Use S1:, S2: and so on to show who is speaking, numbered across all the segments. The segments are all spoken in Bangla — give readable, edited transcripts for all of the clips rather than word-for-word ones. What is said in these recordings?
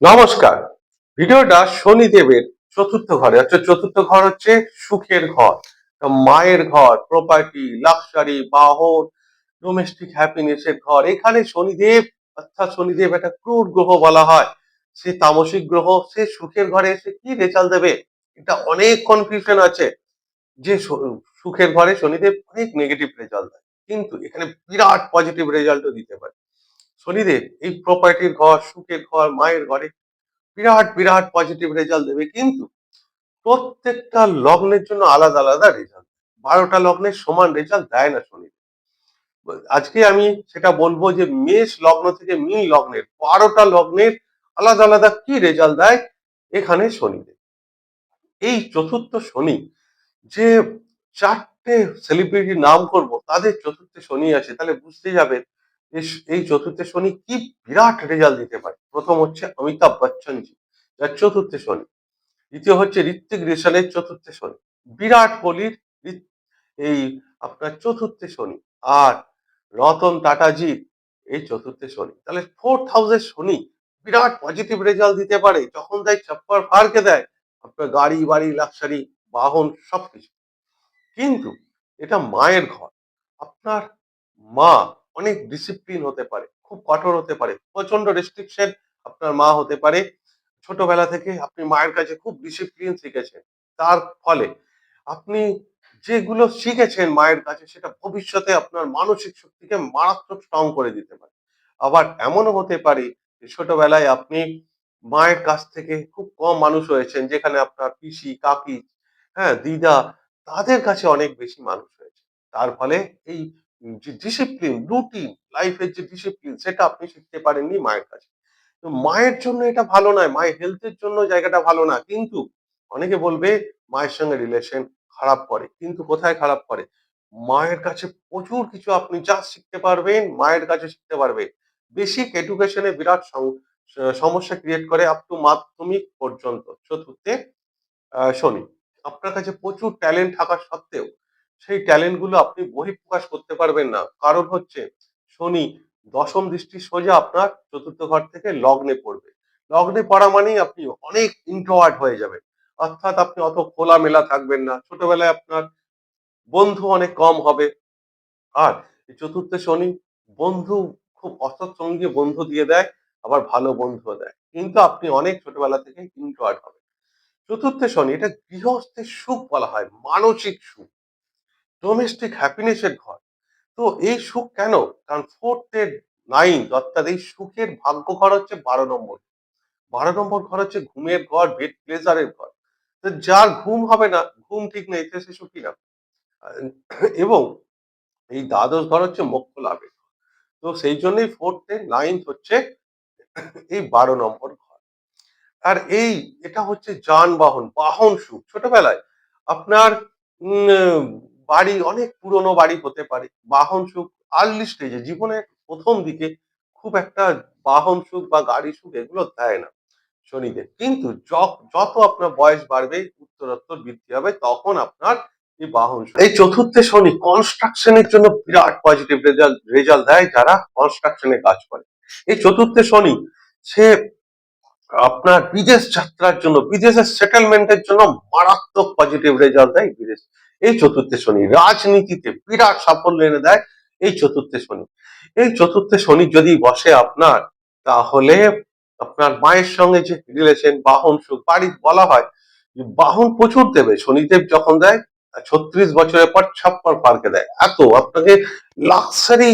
S1: নমস্কার। ভিডিওটা শনিদেবের চতুর্থ ঘরে, অর্থাৎ চতুর্থ ঘর হচ্ছে সুখের ঘর, মায়ের ঘর, প্রপার্টি, লাক্সারি, বাহন, ডোমেস্টিক হ্যাপিনেস এর ঘর। এখানে শনিদেব, অর্থাৎ শনিদেব একটা ক্রূর গ্রহ বলা হয়, সে তামসিক গ্রহ, সে সুখের ঘরে এসে কি রেজাল্ট দেবে, এটা অনেক কনফিউশন আছে। যে সুখের ঘরে শনিদেব অনেক নেগেটিভ রেজাল্ট দেয়, কিন্তু এখানে বিরাট পজিটিভ রেজাল্টও দিতে পারে। শনিদেব এই প্রপার্টির ঘর, সুখের ঘর, মায়ের ঘরে বিরাট বিরাট পজিটিভ রেজাল্ট দেবে, কিন্তু প্রত্যেকটা লগ্নের জন্য আলাদা আলাদা রেজাল্ট। 12টা লগ্নের সমান রেজাল্ট দেয় না শনি। আজকে আমি সেটা বলবো যে মেষ লগ্ন থেকে মীন লগ্নের 12টা লগ্নের আলাদা আলাদা কি রেজাল্ট দেয় এখানে শনিদেব। এই চতুর্থ শনি, যে 4টে সেলিব্রিটির নাম করব তাদের চতুর্থ শনি আছে, তাহলে বুঝতে যাবেন যে এই চতুর্থ শনি কি বিরাট রেজাল্ট দিতে পারে। প্রথম হচ্ছে অমিতাভ বচ্চন জি, যার চতুর্থ শনি। দ্বিতীয় হচ্ছে ঋত্বিক রোশনের চতুর্থ শনি। বিরাট কোহলির এই আপনার চতুর্থ শনি। আর রতন টাটাজির এই চতুর্থ শনি। তাহলে ফোর্থ হাউসের শনি বিরাট পজিটিভ রেজাল্ট দিতে পারে, যখন দেয় ছাপ্পার ফারকে দেয় আপনার গাড়ি বাড়ি লাক্সারি বাহন সবকিছু। কিন্তু এটা মায়ের ঘর। আপনার মা অনেক ডিসিপ্লিন হতে পারে, খুব কঠোর হতে পারে, প্রচন্ড রেস্ট্রিকশন আপনার মা হতে পারে। ছোটবেলা থেকে আপনি মায়ের কাছে খুব ডিসিপ্লিন শিখেছেন, তার ফলে আপনি যেগুলো শিখেছেন মায়ের কাছে সেটা ভবিষ্যতে আপনার মানসিক শক্তিকে মারাত্মক স্ট্রং করে দিতে পারে। আবার এমনও হতে পারে যে ছোটবেলায় আপনি মায়ের কাছ থেকে খুব কম মানুষ হয়েছেন, যেখানে আপনার পিসি কাকি, হ্যাঁ দিদা, তাদের কাছে অনেক বেশি মানুষ হয়েছে। তার ফলে এই যে ডিসিপ্লিন, রুটিন, লাইফের যে ডিসিপ্লিন, সেটা আপনি শিখতে পারেননি মায়ের কাছে। তো মায়ের জন্য এটা ভালো নয়, মায়ের হেলথের জন্য জায়গাটা ভালো না। কিন্তু অনেকে বলবে মায়ের সঙ্গে রিলেশন খারাপ করে, কিন্তু কোথায় খারাপ করে? মায়ের কাছে প্রচুর কিছু আপনি যা শিখতে পারবেন মায়ের কাছে শিখতে পারবেন। বেসিক এডুকেশনে বিরাট সমস্যা ক্রিয়েট করে আপ টু মাধ্যমিক পর্যন্ত চতুর্থে শনি। আপনার কাছে প্রচুর ট্যালেন্ট থাকা সত্ত্বেও সেই ট্যালেন্ট গুলো আপনি বহিঃপ্রকাশ করতে পারবেন না। কারণ হচ্ছে শনি দশম দৃষ্টি সোজা আপনার চতুর্থ ঘর থেকে লগ্নে পড়বে। লগ্নে পড়া মানেই আপনি অনেক ইন্ট্রোভার্ট হয়ে যাবেন। অর্থাৎ আপনি অত খোলামেলা থাকবেন না। ছোটবেলায় আপনার বন্ধু অনেক কম হবে। আর এই চতুর্থ শনি বন্ধু খুব অসৎ সঙ্গী বন্ধু দিয়ে দেয়, আবার ভালো বন্ধুও দেয়। কিন্তু আপনি অনেক ছোটবেলা থেকে ইন্ট্রোভার্ট হবেন। চতুর্থে শনি এটা গৃহস্থের সুখ বলা হয়, মানসিক সুখ, ডোমেস্টিক হ্যাপিনেস এর ঘর। তো এই সুখ কেন? কারণ ফোর্থ এর নাইন্থ, অর্থাৎ এই সুখের ভাগ্য ঘর হচ্ছে 12 নম্বর। 12 নম্বর ঘর হচ্ছে ঘুমের ঘর, বেড প্লেজারের ঘর। তো যার ঘুম হবে না, ঘুম ঠিক নেই, তো সে সুখী না। আহ, এবং এই দ্বাদশ ঘর হচ্ছে মোক্ষ লাভের ঘর। তো সেই জন্যই ফোর্থ এর নাইন্থ হচ্ছে এই 12 নম্বর ঘর। আর এটা হচ্ছে যানবাহন, বাহন সুখ। ছোটবেলায় আপনার বাড়ি অনেক পুরনো বাড়ি হতে পারে। বাহন সুখ আর্লি স্টেজে, জীবনের প্রথম দিকে খুব একটা বাহন সুখ বা গাড়ি সুখ এগুলো দেয় না শনিদেব। কিন্তু যত আপনার বয়স বাড়বে, উত্তরোত্তর বৃদ্ধি হবে, তখন আপনার এই বাহন সুখ। এই চতুর্থে শনি কনস্ট্রাকশনের জন্য বিরাট পজিটিভ রেজাল্ট দেয় যারা কনস্ট্রাকশনে কাজ করে। এই চতুর্থে শনি সে আপনার বিদেশ যাত্রার জন্য, বিদেশের সেটেলমেন্টের জন্য মারাত্মক পজিটিভ রেজাল্ট দেয় বিদেশ। এই চতুর্থ শনি রাজনীতিতে বিরাট সাফল্য এনে দেয় এই চতুর্থ শনি। এই চতুর্থ শনি যদি বসে আপনার, তাহলে আপনার মায়ের সঙ্গে যে রিলেশন, বাহন সুখ, বাড়ি বলা হয় যে বাহন প্রচুর দেবে শনিদেব যখন দেয়। 36 বছরের পর ছাপ্পার পার্কে দেয়, এত আপনাকে লাক্সারি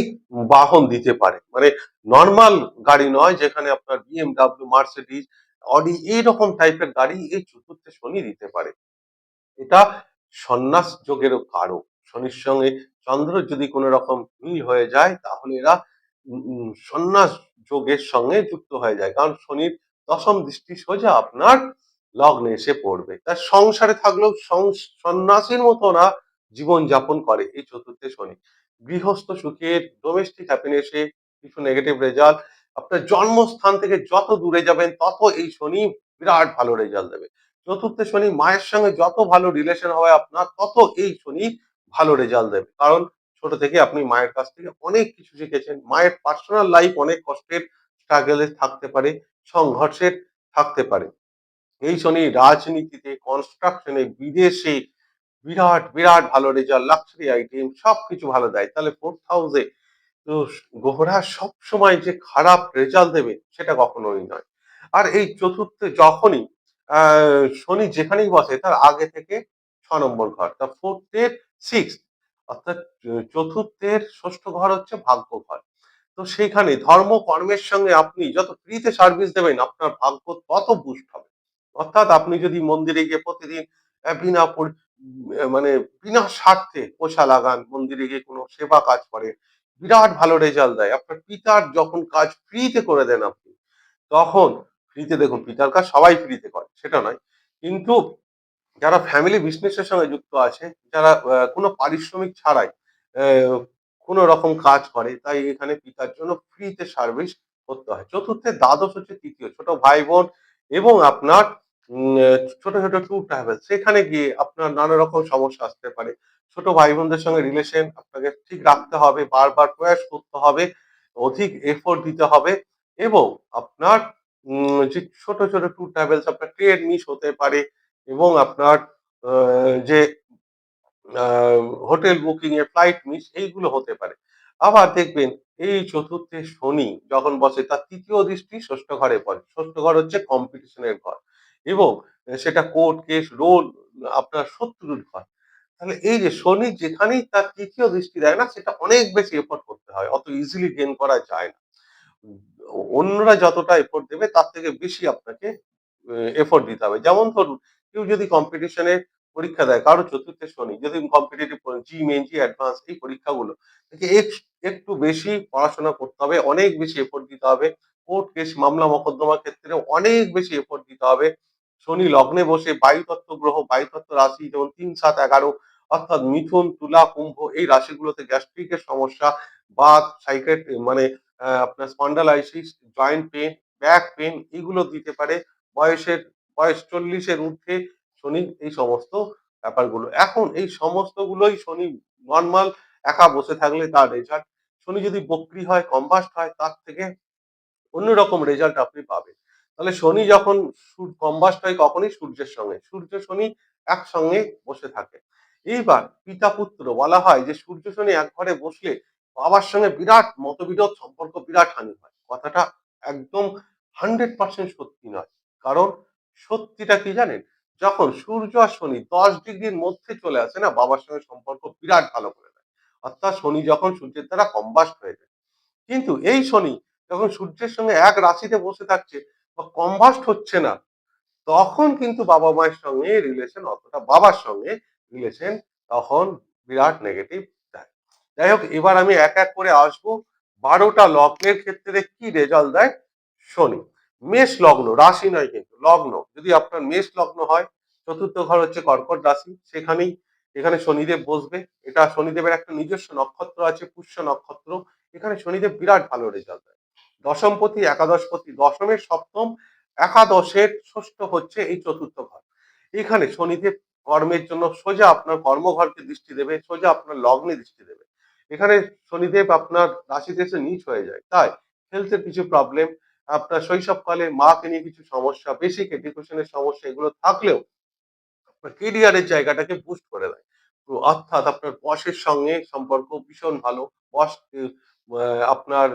S1: বাহন দিতে পারে। মানে নর্মাল গাড়ি নয়, যেখানে আপনার বিএমডব্লিউ, মার্সিডিজ, অডি এইরকম টাইপের গাড়ি এই চতুর্থ শনি দিতে পারে। এটা সন্ন্যাস যোগেরও কারক। শনির সঙ্গে চন্দ্র যদি কোনো রকম মিল হয়ে যায়, তাহলে এরা সন্ন্যাস যোগের সঙ্গে যুক্ত হয়ে যায়। কারণ শনির দশম দৃষ্টি সোজা আপনার লগ্নে এসে পড়বে। তার সংসারে থাকলেও সন্ন্যাসীর মতো না জীবন যাপন করে এই চতুর্থে শনি। গৃহস্থ সুখের, ডোমেস্টিক হ্যাপিনেসে কিছু নেগেটিভ রেজাল্ট। আপনার জন্মস্থান থেকে যত দূরে যাবেন তত এই শনি বিরাট ভালো রেজাল্ট দেবে। চতুর্থ শনি মায়ের সঙ্গে যত ভালো রিলেশন হবে আপনার, তত এই শনি ভালো রেজাল্ট দেবে। কারণ ছোট থেকে আপনি মায়ের কাছ থেকে অনেক কিছু শিখেছেন। মায়ের পার্সোনাল লাইফ অনেক কষ্টের, স্ট্রাগলে থাকতে পারে, সংঘর্ষের থাকতে পারে। এই শনি রাজনীতিতে, কনস্ট্রাকশনে, বিদেশে বিরাট, বিরাট ভালো রেজাল্ট, লাক্সারি আইটেম সবকিছু ভালো দেয়। তাহলে 4th হাউসে তো গ্রহরা সবসময় যে খারাপ রেজাল্ট দেবে সেটা কখনোই নয়। আর এই চতুর্থে যখনই শনি যেখানেই বসে তার আগে থেকে ৬ নম্বর ঘর। তা 4th এর 6th অর্থাৎ চতুর্থের ৬ষ্ঠ ঘর হচ্ছে ভাগ্য ঘর। তো সেখানে ধর্ম কর্মের সঙ্গে আপনি যত ফ্রিতে সার্ভিস দেবেন আপনার ভাগ্য তত বুস্ট হবে। অর্থাৎ আপনি যদি মন্দিরে গিয়ে প্রতিদিন বিনা মানে বিনা স্বার্থে পয়সা লাগান, মন্দিরে গিয়ে কোনো সেবা কাজ করেন, বিরাট ভালো রেজাল্ট দেয়। আপনার পিতার যখন কাজ ফ্রিতে করে দেন আপনি, তখন ফ্রিতে দেখুন পিতার কাজ সবাই ফ্রিতে করে সেটা নয়। কিন্তু যারা ফ্যামিলি বিজনেসের সঙ্গে যুক্ত আছে, যারা কোনো পারিশ্রমিক ছাড়াই কোনো রকম কাজ করে, তাই এখানে পিতার জন্য ফ্রিতে সার্ভিস করতে হয়। চতুর্থে দ্বাদশ হচ্ছে তৃতীয় ছোট ভাই-বোন এবং আপনার ছোট, ছোট ট্যুর ট্রাভেল সেখানে গিয়ে আপনার নানা রকম সমস্যা আসতে পারে। ছোট ভাই-বোনদের সঙ্গে রিলেশন আপনাকে ঠিক রাখতে হবে, বারবার প্রয়াস করতে হবে, অধিক এফোর্ট দিতে হবে এবং আপনার যে ছোট, ছোট ট্যুর ট্রাভেলস আপনার ট্রেন মিস হতে পারে এবং আপনার যে আ হোটেল বুকিং এ ফ্লাইট মিস এইগুলো হতে পারে। আবার দেখবেন এই চতুর্থে শনি যখন বসে তার তৃতীয় দৃষ্টি ষষ্ঠ ঘরে পড়ে। ষষ্ঠ ঘর হচ্ছে কম্পিটিশন এর ঘর এবং সেটা কোর্ট কেস রোল আপনার শত্রুর ঘর। তাহলে এই যে শনি যেখানেই তার তৃতীয় দৃষ্টি দেয় না সেটা অনেক বেশি এফোর্ট করতে হয়। অত ইজিলি গেইন করা যায় না। উম অন্যরা যতটা এফোর্ট দেবে তার থেকে বেশি আপনাকে এফোর্ট দিতে হবে। যেমন ধরুন কেউ যদি কম্পিটিশন এ পরীক্ষা দেয়, কারো চতুর্থে শনি যদি কম্পিটিটিভ জি মেইন, জি অ্যাডভান্স এই পরীক্ষাগুলো তাকে একটু বেশি পড়াশোনা করতে হবে, অনেক বেশি এফোর্ট দিতে হবে। কোর্ট কেস মামলা মোকদ্দমার ক্ষেত্রেও অনেক বেশি এফোর্ট দিতে হবে। শনি লগ্নে বসে বায়ুতত্ত্ব গ্রহ, বায়ুতত্ত্ব রাশি যেমন ৩, ৭, ১১ অর্থাৎ মিথুন, তুলা, কুম্ভ এই রাশিগুলোতে গ্যাস্ট্রিকের সমস্যা, বাত, মানে আপনার spondylosis, joint pain, back pain এগুলো দিতে পারে। বয়সের বয়স ৪০ এর ঊর্ধ্বে শনি এই সমস্ত ব্যাপারগুলো। এখন এই সমস্তগুলোই শনি নরমাল একা বসে থাকলে তার রেজাল্ট। শনি যদি বক্রী হয়, কম্বাস্ট হয় তার থেকে অন্যরকম রেজাল্ট আপনি পাবেন। তাহলে শনি যখন কম্বাস্ট হয় কখনই সূর্যের সঙ্গে। সূর্য শনি একসঙ্গে বসে থাকে। এইবার পিতা পুত্র বলা হয় যে সূর্য শনি এক ঘরে বসলে বাবার সঙ্গে বিরাট মতবিরোধ সম্পর্ক বিরাট হানি হয়। কথাটা একদম 100% সত্যি নয়। কারণ সত্যিটা কি জানেন? যখন সূর্য আর শনি ১০ ডিগ্রির মধ্যে চলে আসে না বাবার সঙ্গে সম্পর্ক বিরাট ভালো করে দেয়। অর্থাৎ শনি যখন সূর্যের দ্বারা কম্বাস্ট হয়ে যায়। কিন্তু এই শনি যখন সূর্যের সঙ্গে এক রাশিতে বসে থাকছে বা কম্বাস্ট হচ্ছে না, তখন কিন্তু বাবা-মায়ের সঙ্গে রিলেশন অতটা বাবার সঙ্গে রিলেশন তখন বিরাট নেগেটিভ দেয়। যাই হোক এবার আমি এক, এক করে আসবো ১২ টা লগ্নের ক্ষেত্রে কি রেজাল্ট দেয় শনি। মেষ লগ্ন, রাশি নয় কিন্তু লগ্ন। যদি আপনার মেষ লগ্ন হয়, চতুর্থ ঘর হচ্ছে কর্কট রাশি, এখানে শনিদেব বসবে। এটা শনিদেবের একটা নিজস্ব নক্ষত্র আছে পুষ্য নক্ষত্র। এখানে শনিদেব বিরাট ভালো রেজাল্ট দেয়। দশমপতি, একাদশপতি, দশমের সপ্তম, একাদশের ষষ্ঠ হচ্ছে এই চতুর্থ ঘর। এখানে শনিদেব কর্মের জন্য সোজা আপনার কর্মঘরকে দৃষ্টি দেবে, সোজা আপনার লগ্নে দৃষ্টি দেবে। এখানে শনিদেব আপনার রাশিতে এসে নীচ হয়ে যায়। তাই হেলথের কিছু প্রবলেম, আপনার শৈশবকালে মাকে নিয়ে কিছু সমস্যা, বেসিক এডুকেশন এর সমস্যা এগুলো থাকলেও আপনার কেরিয়ারের জায়গাটাকে বুস্ট করে দেয়। তো অর্থাৎ আপনার বসের সঙ্গে সম্পর্ক ভীষণ ভালো। বস আপনার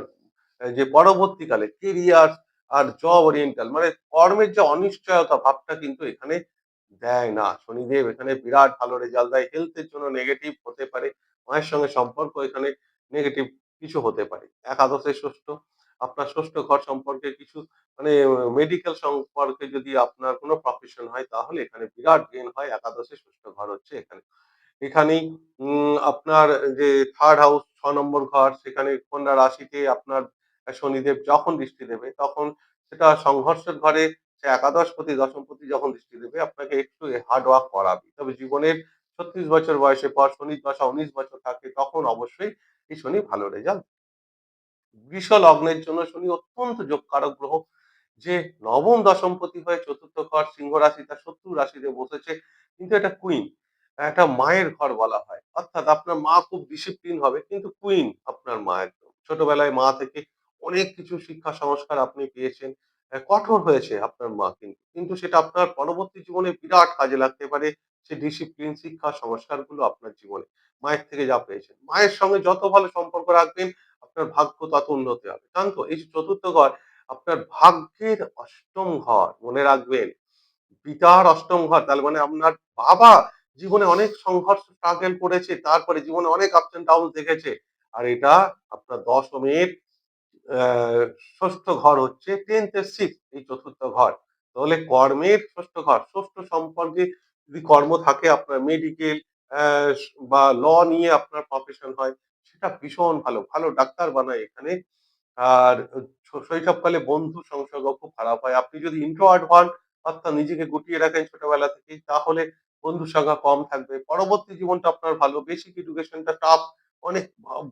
S1: যে পরবর্তীকালে কেরিয়ার আর জব ওরিয়েন্টাল মানে কর্মের যে অনিশ্চয়তা ভাবটা কিন্তু এখানে দেয় না। শনিদেব এখানে বিরাট ভালো রেজাল্ট দেয়। হেলথ এর জন্য নেগেটিভ হতে পারে। মায়ের সঙ্গে সম্পর্ক এখানে নেগেটিভ কিছু হতে পারে। একাদশে ষষ্ঠ, আপনার ষষ্ঠ ঘর সম্পর্কে কিছু মানে মেডিকেল সম্পর্কে যদি আপনার কোনো প্রফেশন হয় তাহলে এখানে বিরাট গেইন হয়। একাদশে ষষ্ঠ ঘর হচ্ছে এখানে। এখানেই আপনার যে 3rd হাউস ৬ নম্বর ঘর সেখানে কন্যা রাশিতে আপনার শনিদেব যখন দৃষ্টি দেবে তখন সেটা সংঘর্ষের ঘরে সে একাদশপতি, দশমপতি যখন দৃষ্টি দেবে আপনাকে একটু হার্ড ওয়ার্ক করাবে। তবে জীবনের ৩৬ বছর বয়সের পর শনির দশা ১৯ বছর থাকে তখন অবশ্যই এই শনি ভালো রেজাল্ট। বৃষ লগ্নের জন্য শনি অত্যন্ত যোগকারক গ্রহ। যে নবম দশমপতি হয়ে চতুর্থ ঘর সিংহ রাশি তার শত্রু রাশিতে বসেছে কিন্তু এটা কুইন একটা মায়ের ঘর বলা হয় অর্থাৎ আপনার মা খুব ডিসিপ্লিন হবে কিন্তু কুইন আপনার মা একদম ছোটবেলায় মা থেকে অনেক কিছু শিক্ষা সংস্কার আপনি পেয়েছেন কঠোর হয়েছে আপনার মা, কিন্তু সেটা আপনার পরবর্তী জীবনে বিরাট কাজে লাগতে পারে। সে ডিসিপ্লিন, শিক্ষা, সংস্কারগুলো আপনার জীবনে মায়ের থেকে যা পেয়েছেন। মায়ের সঙ্গে যত ভালো সম্পর্ক রাখবেন, আপনার ভাগ্য তত উন্নতি হবে। জানেন তো? এই যে চতুর্থ ঘর, আপনার ভাগ্যের অষ্টম ঘর। মনে রাখবেন, পিতার অষ্টম ঘর, তার মানে আপনার বাবা জীবনে অনেক সংঘর্ষ স্ট্রাগল করেছে। তারপরে জীবনে অনেক আপস অ্যান্ড ডাউন দেখেছে। আর এটা আপনার দশমের আহ ষষ্ঠ ঘর হচ্ছে 10th এর 6, এই চতুর্থ ঘর। তাহলে কর্মের ষষ্ঠ ঘর, ষষ্ঠ সম্পর্কে যদি কর্ম থাকে, আপনার মেডিকেল বা ল নিয়ে আপনার প্রফেশন হয়, সেটা ভীষণ ভালো। ভালো ডাক্তার বানায় এখানে। আর শৈশবকালে বন্ধু সংসর্গ খুব খারাপ হয়। আপনি যদি ইন্ট্রোভার্ট হন, অর্থাৎ নিজেকে গুটিয়ে রাখেন ছোটবেলা থেকেই, তাহলে বন্ধুর সংখ্যা কম থাকবে। পরবর্তী জীবনটা আপনার ভালো। বেসিক এডুকেশনটা টাফ, অনেক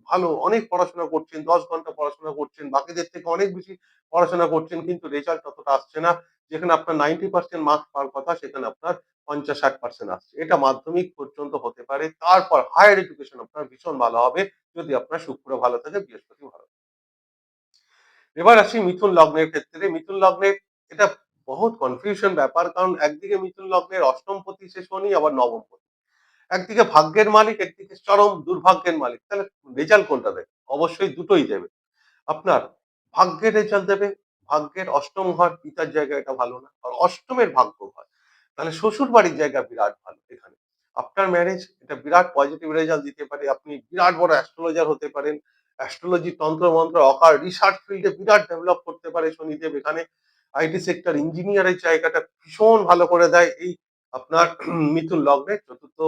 S1: ভালো, অনেক পড়াশোনা করছেন, ১০ ঘন্টা পড়াশোনা করছেন, বাকিদের থেকে অনেক বেশি পড়াশোনা করছেন, কিন্তু রেজাল্ট অতটা আসছে না। যেখানে আপনার 90% মার্কস পাওয়ার কথা, সেখানে আপনার ৫০-৬০% আসছে। এটা মাধ্যমিক পর্যন্ত হতে পারে। তারপর হায়ার এডুকেশন আপনার ভীষণ ভালো হবে, যদি আপনার শুক্র ভালো থাকে, বৃহস্পতি ভালো থাকে। এবার আসি মিথুন লগ্নের ক্ষেত্রে। মিথুন লগ্নের এটা বহুত কনফিউশন ব্যাপার, কারণ একদিকে মিথুন লগ্নের অষ্টম পতি সে শনি, আবার নবম পতি। একদিকে ভাগ্যের মালিক, একদিকে চরম দুর্ভাগ্যের মালিক। তাহলে রেজাল্ট কোনটা দেবে? অবশ্যই দুটোই দেবে। আপনার ভাগ্যের রেজাল্ট দেবে। ভাগ্যের অষ্টম ঘর, পিতার জায়গা, এটা ভালো না। আর অষ্টমের ভাগ্য ঘর, তাহলে শ্বশুর বাড়ির জায়গা বিরাট ভালো এখানে। আফটার ম্যারেজ এটা বিরাট পজিটিভ রেজাল্ট দিতে পারে। আপনি বিরাট বড় অ্যাস্ট্রোলজার হতে পারেন। অ্যাস্ট্রোলজি, তন্ত্র মন্ত্র, অকার, রিসার্চ ফিল্ডে বিরাট ডেভেলপ করতে পারে শনিদেব এখানে। আইটি সেক্টর, ইঞ্জিনিয়ারের জায়গাটা ভীষণ ভালো করে দেয় এই আপনার মিথুন লগ্নের চতুর্থ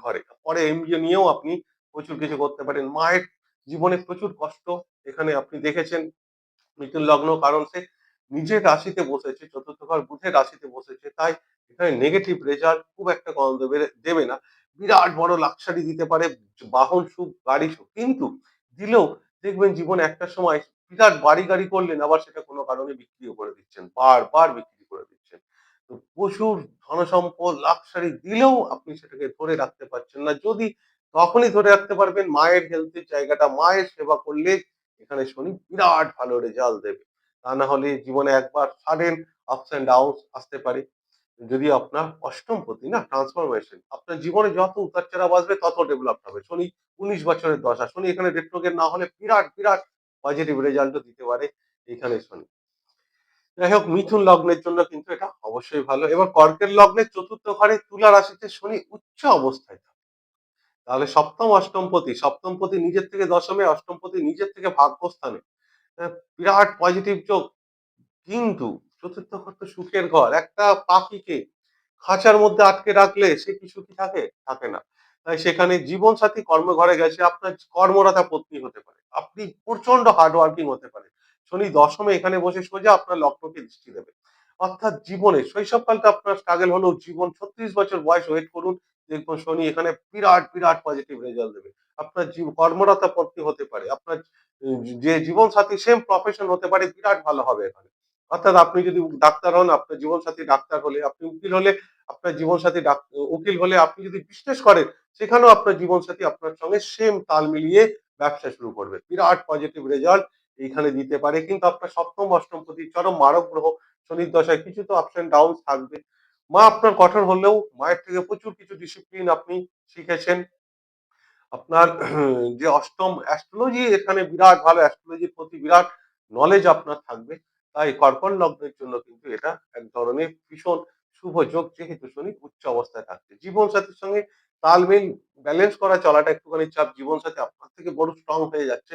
S1: ঘরে। পরে এমবিএ নিয়েও আপনি প্রচুর কিছু করতে পারেন। মায়ের জীবনে প্রচুর কষ্ট এখানে আপনি দেখেছেন। মিথুন লগ্ন, কারণ সে নিজের রাশিতে বসেছে, চতুর্থ ঘর বুধের রাশিতে বসেছে, তাই এখানে নেগেটিভ রেজাল্ট খুব একটা কম দেবে না। বিরাট বড় লাক্সারি দিতে পারে, বাহন সুখ, গাড়ি সুখ, কিন্তু দিলেও দেখবেন জীবনে একটা সময় বিরাট বাড়ি গাড়ি করলেন, আবার সেটা কোনো কারণে বিক্রিও করে দিচ্ছেন, বারবার বিক্রি করে দিচ্ছেন। তো প্রচুর ধনসম্পদ, লাক্সারি দিলেও আপনি সেটাকে ধরে রাখতে পারছেন না। যদি তখনই ধরে রাখতে পারবেন মায়ের হেলথের জায়গাটা, মায়ের সেবা করলে এখানে শনি বিরাট ভালো রেজাল্ট দেবে। তা না হলে জীবনে একবার সাডেন আপস এন্ড ডাউনস আসতে পারে। যদি আপনার অষ্টম পতি না ট্রান্সফরমেশন, আপনার জীবনে যত উতার চড়াও আসবে তত ডেভেলপ হবে। শনি ১৯ বছরের দশা, শনি এখানে রেট্রোগেট না হলে বিরাট বিরাট পজিটিভ রেজাল্টও দিতে পারে এখানে শনি। যাই হোক, মিথুন লগ্নের জন্য কিন্তু এটা অবশ্যই ভালো। এবার কর্কের লগ্নের চতুর্থ ঘরে তুলা রাশিতে শনি উচ্চ অবস্থায় থাকে। তাহলে সপ্তম অষ্টম পতি, সপ্তম পতি নিজের থেকে দশমে, অষ্টম পতি নিজের থেকে ভাগ্যস্থানে। বিরাট পজিটিভ যোগ। কিন্তু চতুর্থ ঘর তো সুখের ঘর। একটা পাখিকে খাঁচার মধ্যে আটকে রাখলে সে কি সুখী থাকে? থাকে না। তাই সেখানে জীবনসাথী কর্মঘরে গেছে, আপনার কর্মরতা পত্নী হতে পারে। আপনি প্রচন্ড হার্ড ওয়ার্কিং হতে পারে। শনি দশমে এখানে বসে সোজা আপনার লগ্নকে দৃষ্টি দেবে। অর্থাৎ জীবনে শৈশবকালটা আপনার স্ট্রাগল হলেও জীবন ৩৬ বছর বয়স ওয়েট করুন। দেখবেন শনি এখানে বিরাট, বিরাট পজিটিভ রেজাল্ট দেবে। আপনার কর্মরতা পত্নী হতে পারে। আপনার যে জীবনসাথী সেম প্রফেশন হতে পারে, বিরাট ভালো হবে এখানে। অর্থাৎ আপনি যদি ডাক্তার হন, আপনার জীবনসাথী ডাক্তার হলে, আপনি উকিল হলে আপনার জীবনসাথী উকিল হলে, আপনি যদি বিজনেস করেন সেখানেও আপনার জীবনসাথী আপনার সঙ্গে সেম তাল মিলিয়ে ব্যবসা শুরু করবে। বিরাট পজিটিভ রেজাল্ট এইখানে দিতে পারে। কিন্তু আপনার সপ্তম অষ্টম প্রতি চরম মারক গ্রহ শনির দশায় কিছু তো আপস এন্ড ডাউন থাকবে। মা আপনার কঠোর হলেও মায়ের থেকে প্রচুর কিছু ডিসিপ্লিন আপনি শিখেছেন। আপনার যে অষ্টম অ্যাস্ট্রোলজি এখানে বিরাট ভালো, অ্যাস্ট্রোলজির প্রতি বিরাট নলেজ আপনার থাকবে। তাই কর্কট লগ্নের জন্য কিন্তু এটা এক ধরনের ভীষণ শুভ যোগ, যেহেতু শনি উচ্চ অবস্থায় থাকছে। জীবনসাথীর সঙ্গে তালমিল ব্যালেন্স করা চলাটা একটুখানি চাপ। জীবনসাথী আপনার থেকে বড় স্ট্রং হয়ে যাচ্ছে।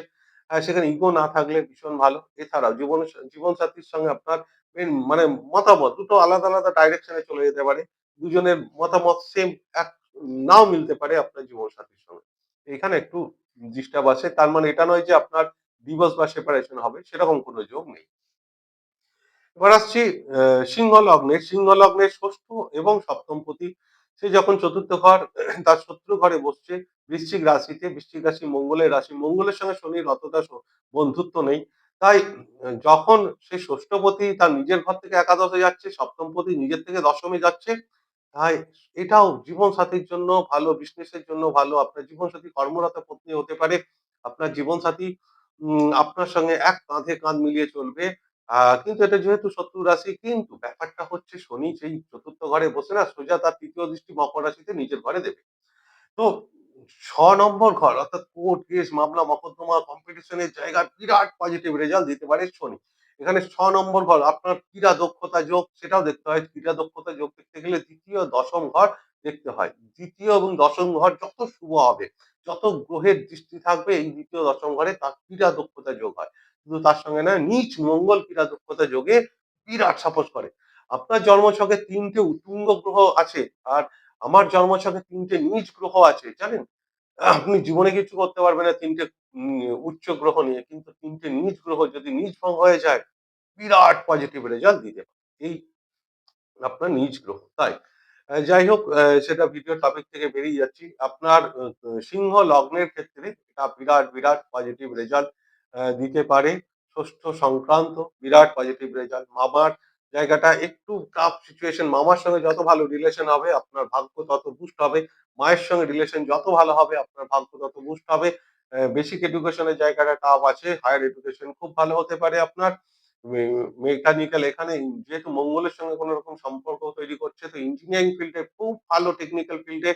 S1: সেখানে ইগো না থাকলে ভীষণ ভালো। এছাড়াও জীবনসাথীর সঙ্গে আপনার মানে মতামত দুটো আলাদা, আলাদা ডাইরেকশন এ চলে যেতে পারে। দুজনের মতামত সেম এক নাও মিলতে পারে আপনার জীবনসাথীর সঙ্গে। এখানে একটু ডিস্টার্ব আছে। তার মানে এটা নয় যে আপনার ডিভোর্স বা সেপারেশন হবে, সেরকম কোনো যোগ নেই। এবার আসছি সিংহ লগ্নে। সিংহ লগ্নের ষষ্ঠ এবং সপ্তম পতি, সে যখন চতুর্থ ঘর তার শত্রু ঘরে বসছে বৃশ্চিক রাশিতে। বৃশ্চিক রাশি মঙ্গলের রাশি। মঙ্গলের সঙ্গে শনির অতটা বন্ধুত্ব নেই। তাই যখন সে ষষ্ঠপতি তার নিজের ঘর থেকে একাদশে যাচ্ছে, সপ্তমপতি নিজের থেকে দশমে যাচ্ছে, তাই এটাও জীবনসাথীর জন্য ভালো, বিজনেসের জন্য ভালো। আপনার জীবনসাথী কর্মরত পত্নী হতে পারে। আপনার জীবনসাথী আপনার সঙ্গে এক কাঁধে কাঁধ মিলিয়ে চলবে। কিন্তু এটা যেহেতু শত্রু রাশি, কিন্তু ব্যাপারটা হচ্ছে শনি সেই চতুর্থ ঘরে বসে না সোজা তার তৃতীয় দৃষ্টি মকর রাশিতে নিজের ঘরে দেবে। তো ৬ নম্বর ঘর অর্থাৎ কোর্ট কেস, মামলা, মকদ্দমা, কম্পিটিশন এর জায়গায় বিরাট পজিটিভ রেজাল্ট দিতে পারে শনি। এখানে ৬ নম্বর ঘর আপনার ক্রীড়া দক্ষতা যোগ সেটাও দেখতে হয়। ক্রীড়া দক্ষতা যোগ দেখতে গেলে ২য়, ১০ম ঘর দেখতে হয়। ২য় এবং ১০ম ঘর যত শুভ হবে, যত গ্রহের দৃষ্টি থাকবে এই ২য়, ১০ম ঘরে তার ক্রীড়া দক্ষতা যোগ হয়। শুধু তার সঙ্গে নয়, নীচ মঙ্গল ক্রীড়া দক্ষতা যোগে বিরাট সাপোর্ট করে। আপনার জন্মছকে ৩ টে উতুঙ্গ গ্রহ আছে। আর আমার জন্মছকে ৩ টে নীচ গ্রহ আছে, জানেন? আপনি জীবনে কিছু করতে পারবেন না ৩ টে উচ্চ গ্রহ নিয়ে। কিন্তু ৩ টে নীচ গ্রহ যদি নীচ ভঙ্গ হয়ে যায়, বিরাট পজিটিভ রেজাল্ট দিতে পারে। এই আপনার নিজ গ্রহ। তাই যাই হোক, সেটা ভিডিও টপিক থেকে বেরিয়ে যাচ্ছি। আপনার সিংহ লগ্নের ক্ষেত্রে এটা বিরাট পজিটিভ রেজাল্ট দিতে পারে। ষষ্ঠ সংক্রান্ত বিরাট পজিটিভ রেজাল্ট। মামার জায়গাটা একটু টাফ সিচুয়েশন। মামার সঙ্গে যত ভালো রিলেশন হবে আপনার ভাগ্য তত বুস্ট হবে। মায়ের সঙ্গে রিলেশন যত ভালো হবে আপনার ভাগ্য তত বুস্ট হবে। বেসিক এডুকেশন এর জায়গাটা টাফ আছে। হায়ার এডুকেশন খুব ভালো হতে পারে আপনার। মেকানিক্যাল এখানে যেহেতু মঙ্গলের সঙ্গে কোন রকম সম্পর্ক তৈরি করছে, তো ইঞ্জিনিয়ারিং ফিল্ডে খুব ভালো, টেকনিক্যাল ফিল্ডে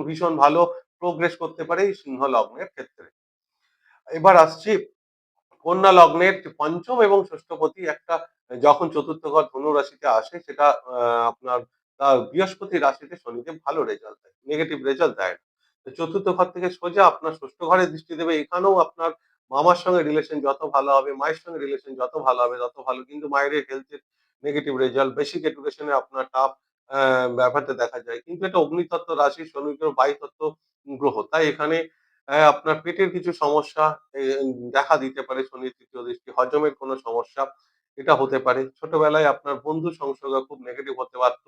S1: ভীষণ ভালো প্রোগ্রেস করতে পারে এই সিংহ লগ্নের ক্ষেত্রে। এবার আসছি কন্যা লগ্নের যে পঞ্চম এবং ষষ্ঠপতি একটা যখন চতুর্থ ঘর ধনু রাশিতে আসে সেটা আপনার বৃহস্পতি রাশিতে শনিতে ভালো রেজাল্ট দেয়, নেগেটিভ রেজাল্ট দেয় না। তো চতুর্থ ঘর থেকে সোজা আপনার ষষ্ঠ ঘরে দৃষ্টি দেবে। এখানেও আপনার মামার সঙ্গে রিলেশন যত ভালো হবে, মায়ের সঙ্গে রিলেশন যত ভালো হবে তত ভালো। কিন্তু মায়ের হেলথের নেগেটিভ রেজাল্ট, বেসিক এডুকেশনে আপনার টাফ ব্যাপারটা দেখা যায়। কিন্তু এটা অগ্নিতত্ত্ব রাশি, শনি গ্রহ বায়ুতত্ত্ব গ্রহ। তাই এখানে আপনার পেটের কিছু সমস্যা এ দেখা দিতে পারে শনির তৃতীয় দৃষ্টি, হজমের কোনো সমস্যা এটা হতে পারে। ছোটবেলায় আপনার বন্ধু সংসর্গ খুব নেগেটিভ হতে পারত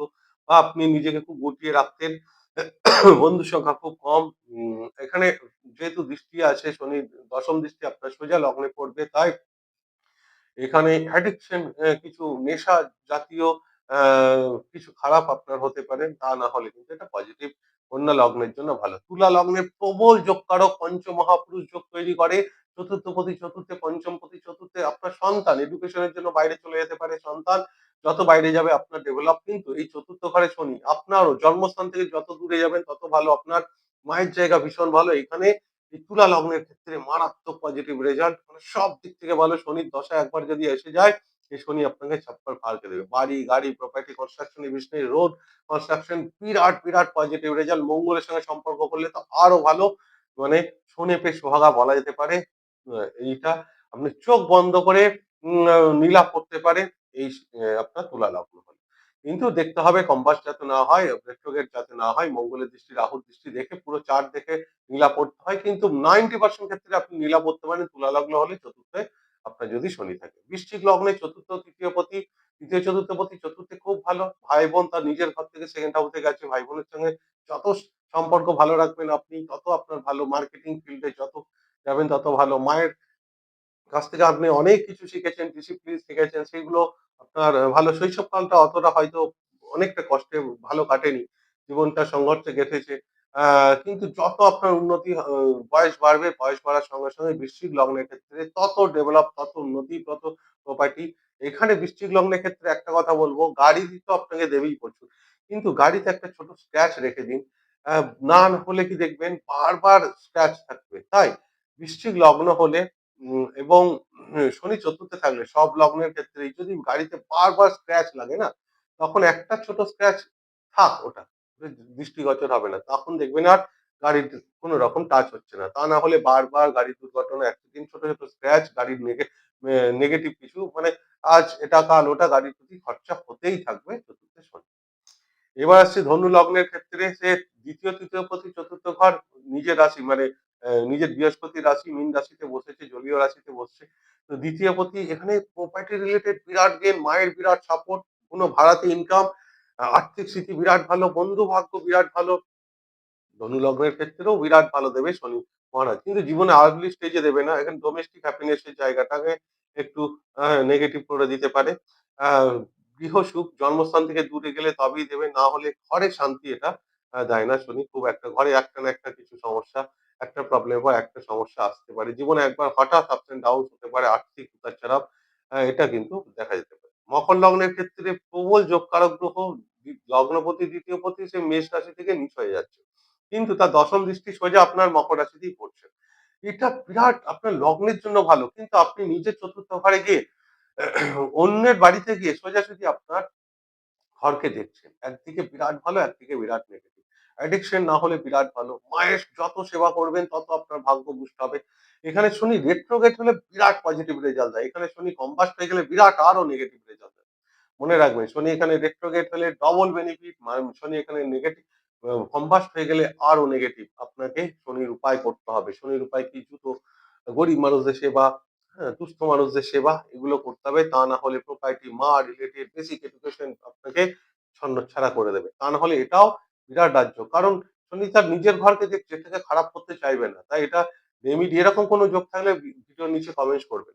S1: বা আপনি নিজেকে খুব গুটিয়ে রাখতেন। বন্ধুর সংখ্যা খুব কম। এখানে যেহেতু দৃষ্টি আছে শনির ১০ম দৃষ্টি আপনার সোজা লগ্নে পড়বে, তাই এখানে অ্যাডিকশন কিছু নেশা জাতীয় আ কিছু খারাপ আপনার হতে পারে। তা না হলে কিন্তু এটা পজিটিভ কন্যা লগ্নের জন্য ভালো। তুলা লগ্নে প্রবল যোগকারক পঞ্চমহাপুরুষ যোগ তৈরি করে। চতুর্থপতি চতুর্থে, পঞ্চমপতি চতুর্থে আপনার সন্তান এডুকেশনের জন্য বাইরে চলে যেতে পারে সন্তান। যত বাইরে যাবে আপনার ডেভেলপ কিন্তু এই চতুর্থ ঘরে শনি। আপনারও জন্মস্থান থেকে যত দূরে যাবেন তত ভালো। আপনার মায়ের জায়গা ভীষণ ভালো। এখানে এই তুলা লগ্নের ক্ষেত্রে মারাত্মক পজিটিভ রেজাল্ট মানে সব দিক থেকে ভালো। শনির দশা একবার যদি এসে যায়, এই শনি আপনাকে ছাপ্পার ফালকে দেবে। বাড়ি, গাড়ি, প্রপার্টি, কনস্ট্রাকশন এ বিজনেস, রোড কনস্ট্রাকশন বিরাট পজিটিভ রেজাল্ট। মঙ্গলের সঙ্গে সম্পর্ক করলে তো আরো ভালো। মানে সোনে পে সোহাগা বলা যেতে পারে। এইটা আপনি চোখ বন্ধ করে নীলাভ করতে পারেন এই আপনার তুলা লগ্ন হলে। কিন্তু দেখতে হবে কম্পাস যাতে না হয়, রেট্রোগেট যাতে না হয়, মঙ্গলের দৃষ্টি, রাহুর দৃষ্টি দেখে পুরো চার্ট দেখে নীলা পড়তে হয়। কিন্তু 90% ক্ষেত্রে আপনি নীলা পড়তে পারেন তুলা লগ্ন হলে চতুর্থে আপনার যদি শনি থাকে। বৃশ্চিক লগ্নে চতুর্থ, তৃতীয় পতি, তৃতীয় চতুর্থ পতি চতুর্থে খুব ভালো। ভাই-বোন তার নিজের ঘর থেকে সেকেন্ড হাউসে গেছে। ভাই-বোনের সঙ্গে যত সম্পর্ক ভালো রাখবেন আপনি তত আপনার ভালো। মার্কেটিং ফিল্ডে যত যাবেন তত ভালো। মায়ের কাছ থেকে আপনি অনেক কিছু শিখেছেন, ডিসিপ্লিন শিখেছেন। সেগুলো আপনার ভালো। শৈশবকালটা অতটা হয়তো অনেকটা কষ্টে ভালো কাটেনি। জীবনটা সংঘর্ষে কেটেছে। আ কিন্তু যত আপনার উন্নতি বয়স বাড়বে, বয়স বাড়ার সঙ্গে বৃশ্চিক লগ্নের ক্ষেত্রে তত ডেভেলপ, তত উন্নতি, তত প্রপার্টি। এখানে বৃশ্চিক লগ্নের ক্ষেত্রে একটা কথা বলব, গাড়ি তো আপনাকে দেবেই প্রচুর। কিন্তু গাড়িতে একটা ছোট স্ক্র্যাচ রেখে দিন। আ না হলে কি দেখবেন বারবার স্ক্র্যাচ থাকবে। তাই বৃশ্চিক লগ্ন হলে এবং শনি চতুর্থে থাকলে সব লগ্নের ক্ষেত্রেই যদি গাড়িতে বারবার স্ক্র্যাচ লাগে না, তখন একটা ছোট স্ক্র্যাচ থাক ওটা। দৃষ্টিগোচর হবে না। তখন দেখবেন আর গাড়ির কোন রকম টাচ হচ্ছে না। তা না হলে বারবার গাড়ির দুর্ঘটনা, অ্যাক্সিডেন্ট, ছোট স্ক্র্যাচ, গাড়ির নেগেটিভ কিছু মানে আজ এটা কাল ওটা গাড়ির প্রতি খরচা হতেই থাকবে চতুর্থে শনি। এবার আসছি ধনু লগ্নের ক্ষেত্রে সে ২য়, ৩য় পতি চতুর্থ ঘর নিজের রাশি মানে নিজের বৃহস্পতি রাশি মীন রাশিতে বসেছে, জলীয় রাশিতে বসছে। তো ২য় পতি এখানে প্রপার্টি রিলেটেড বিরাট গেইন, মায়ের বিরাট সাপোর্ট, কোন ভাড়াতে ইনকাম, আর্থিক স্থিতি বিরাট ভালো, বন্ধু ভাগ্য বিরাট ভালো। ধনু লগ্নের ক্ষেত্রেও বিরাট ভালো দেবে শনি মহারাজ। কিন্তু জীবনে আর্লি স্টেজে দেবে না। এখানে ডোমেস্টিক হ্যাপিনেস এর জায়গাটাকে একটু নেগেটিভ করে দিতে পারে। আ গৃহসুখ জন্মস্থান থেকে দূরে গেলে তবেই দেবে। না হলে ঘরে শান্তি এটা দেয় না শনি। খুব একটা ঘরে একটা না একটা কিছু সমস্যা, একটা প্রবলেম বা একটা সমস্যা আসতে পারে। জীবনে একবার হঠাৎ আপস অ্যান্ড ডাউনস হতে পারে, আর্থিক উতার-চড়াও। এটা কিন্তু দেখা যেতে পারে। মকর লগ্নের ক্ষেত্রে প্রবল যোগকারক গ্রহ লগ্নপতি, দ্বিতীয় পতি সে মেষ রাশি থেকে নিচ হয়ে যাচ্ছে। কিন্তু তার দশম দৃষ্টি সোজা আপনার মকর রাশিতেই পড়ছে। এটা বিরাট আপনার লগ্নের জন্য ভালো। কিন্তু আপনি নিজের চতুর্থ ঘরে গিয়ে অন্যের বাড়িতে গিয়ে সোজাসুজি আপনার ঘরকে দেখছেন। একদিকে বিরাট ভালো, একদিকে বিরাট নেগেটিভ। অ্যাডিকশন না হলে বিরাট ভালো। মায়ের যত সেবা করবেন তত আপনার ভাগ্য বুস্ট হবে। এখানে শনি রেট্রোগেট হলে বিরাট পজিটিভ রেজাল্ট দেয়। এখানে শনি কম্বাস্ট হয়ে গেলে বিরাট আরো নেগেটিভ রেজাল্ট দেয়। মনে রাখবেন শনি এখানে রেট্রোগেট হলে ডবল বেনিফিট, শনি এখানে নেগেটিভ কম্বাস্ট হয়ে গেলে আরো নেগেটিভ। আপনাকে শনির উপায় করতে হবে। শনির উপায় কি? জুতো, গরিব মানুষদের সেবা, হ্যাঁ, দুস্থ মানুষদের সেবা এগুলো করতে হবে। তা না হলে প্রোপার্টি, মা রিলেটেড বেসিক এডুকেশন আপনাকে ছন্নছাড়া করে দেবে। তা না হলে এটাও বিরাট রাজ্য। কারণ শনি তার নিজের ঘরকে দেখছে, এটাকে খারাপ করতে চাইবে না। তাই এটা রেমেডি এরকম কোনো যোগ থাকলে ভিডিওর নিচে কমেন্টস করবেন।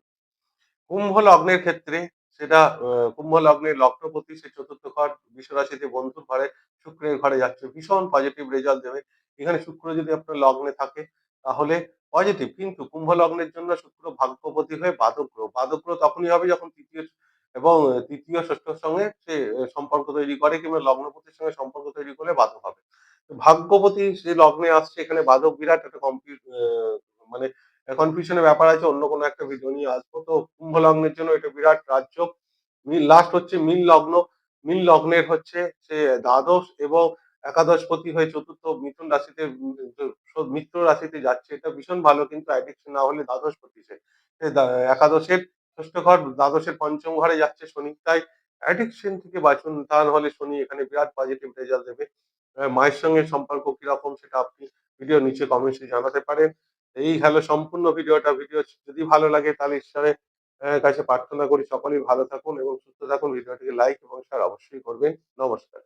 S1: কুম্ভ লগ্নের ক্ষেত্রে সেটা কুম্ভ লগ্নের লগ্নপতি সে চতুর্থ ঘর বৃষরাশিতে বন্ধুর ঘরে শুক্রের ঘরে যাচ্ছে ভীষণ পজিটিভ রেজাল্ট দেবে। এখানে শুক্র যদি আপনার লগ্নে থাকে তাহলে পজিটিভ, কিন্তু কুম্ভ লগ্নের জন্য শুক্র ভাগ্যপতি হয়ে বাধক গ্রহ। বাধক গ্রহ তখনই হবে যখন এবং তৃতীয় ষষ্ঠর সঙ্গে সে সম্পর্ক তৈরি করে কিংবা লগ্নপতির সঙ্গে সম্পর্ক তৈরি করলে বাধক হবে। তো ভাগ্যপতি সে লগ্নে আসছে, এখানে বাধক বিরাট একটা মানে কনফিউশনের ব্যাপার আছে, অন্য কোনো একটা ভিডিও নিয়ে আসবো। তো কুম্ভ লগ্নের জন্য এটা বিরাট রাজযোগ। লাস্ট হচ্ছে মীন লগ্ন। মীন লগ্নের হচ্ছে সে দ্বাদশ এবং একাদশপতি হয়ে চতুর্থ মিথুন রাশিতে মিত্র রাশিতে যাচ্ছে। এটা ভীষণ ভালো, কিন্তু অ্যাডিকশন না হলে দ্বাদশপতি সে। একাদশের ষষ্ঠ ঘর, দ্বাদশের পঞ্চম ঘরে যাচ্ছে শনি। তাই অ্যাডিকশন থেকে বাঁচুন, তা নাহলে শনি এখানে বিরাট পজিটিভ রেজাল্ট দেবে। মায়ের সঙ্গে সম্পর্ক কিরকম সেটা আপনি ভিডিওর নিচে কমেন্টসে জানাতে পারেন। এই হলো সম্পূর্ণ ভিডিওটা। ভিডিও যদি ভালো লাগে তাহলে ঈশ্বরের কাছে প্রার্থনা করি সকলেই ভালো থাকুন এবং সুস্থ থাকুন। ভিডিওটিকে লাইক এবং শেয়ার অবশ্যই করবেন। নমস্কার।